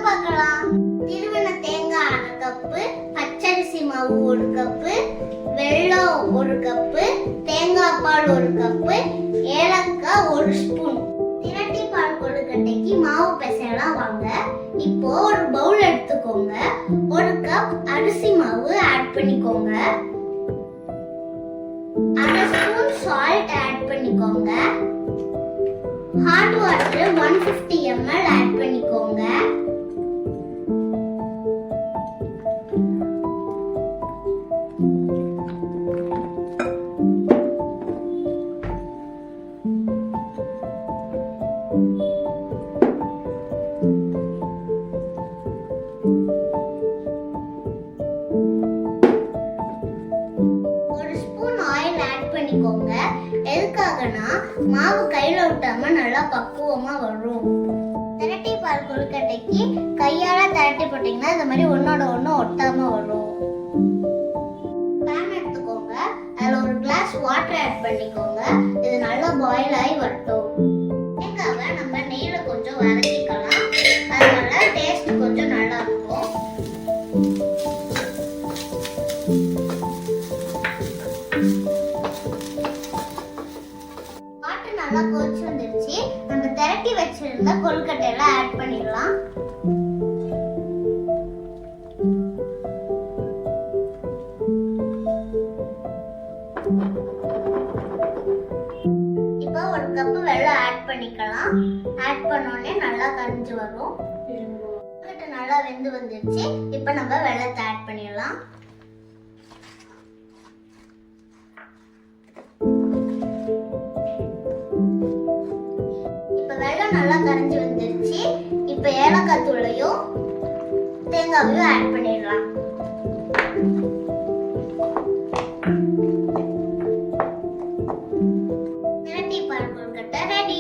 பார்க்கலாம். திருவன தேங்காய் 1/2 கப்பு, பச்சரிசி மாவு 1 கப்பு, வெல்லம் 1 கப்பு, தேங்காய் பால் 1 கப்பு, ஏலக்காய் 1 ஸ்பூன். திரட்டி பால் கொழுக்கட்டைக்கு மாவு பிசையலாம் வாங்க. இப்போ ஒரு பவுல் எடுத்துக்கோங்க. 1 கப் அரிசி மாவு ஆட் பண்ணிக்கோங்க. 1/2 ஸ்பூன் சால்ட் ஆட் பண்ணிக்கோங்க. ஹாட் வாட்டர் 150 ml ஆட் பண்ணிக்கோங்க. பண்ணிக்கோங்க. எதுக்காகனா மாவு கையில விட்டாம நல்லா பக்குவமா வரும். திரட்டி பால் கொழுக்கட்டைக்கு கையால திரட்டி போட்டீங்கன்னா இந்த மாதிரி ஒன்னோட ஒண்ணு ஒட்டாம வரும். பேன் எடுத்துக்கோங்க. அதுல ஒரு கிளாஸ் வாட்டர் ஆட் பண்ணிக்கோங்க. இது நல்லா பாயில் ஆகி வரட்டும். தேங்காவை நம்ம நெய்யில கொஞ்சம் வதக்கிக்கலாம். அதனால டேஸ்ட் கொஞ்சம் நல்லா இருக்கும். நல்லா கொதிச்சு வந்துருச்சு. நம்ம திரட்டி வச்சிருந்த கொழுக்கட்டை எல்லாம் ஆட் பண்ணிடலாம். இப்போ 1 கப் வெல்லம் ஆட் பண்ணிக்கலாம். ஆட் பண்ணோடனே நல்லா கரைஞ்சு வரும். கொழுக்கட்டை நல்லா வெந்து வந்துருச்சு. இப்போ நம்ம வெல்லத்தை ஆட் பண்ணிடலாம். நல்லா கரைஞ்சு வந்துருச்சு. இப்போ ஏலக்காய் தூளையும் தேங்காவையும் ஆட் பண்ணிடலாம். திரட்டி பால் கொழுக்கட்டை ரெடி.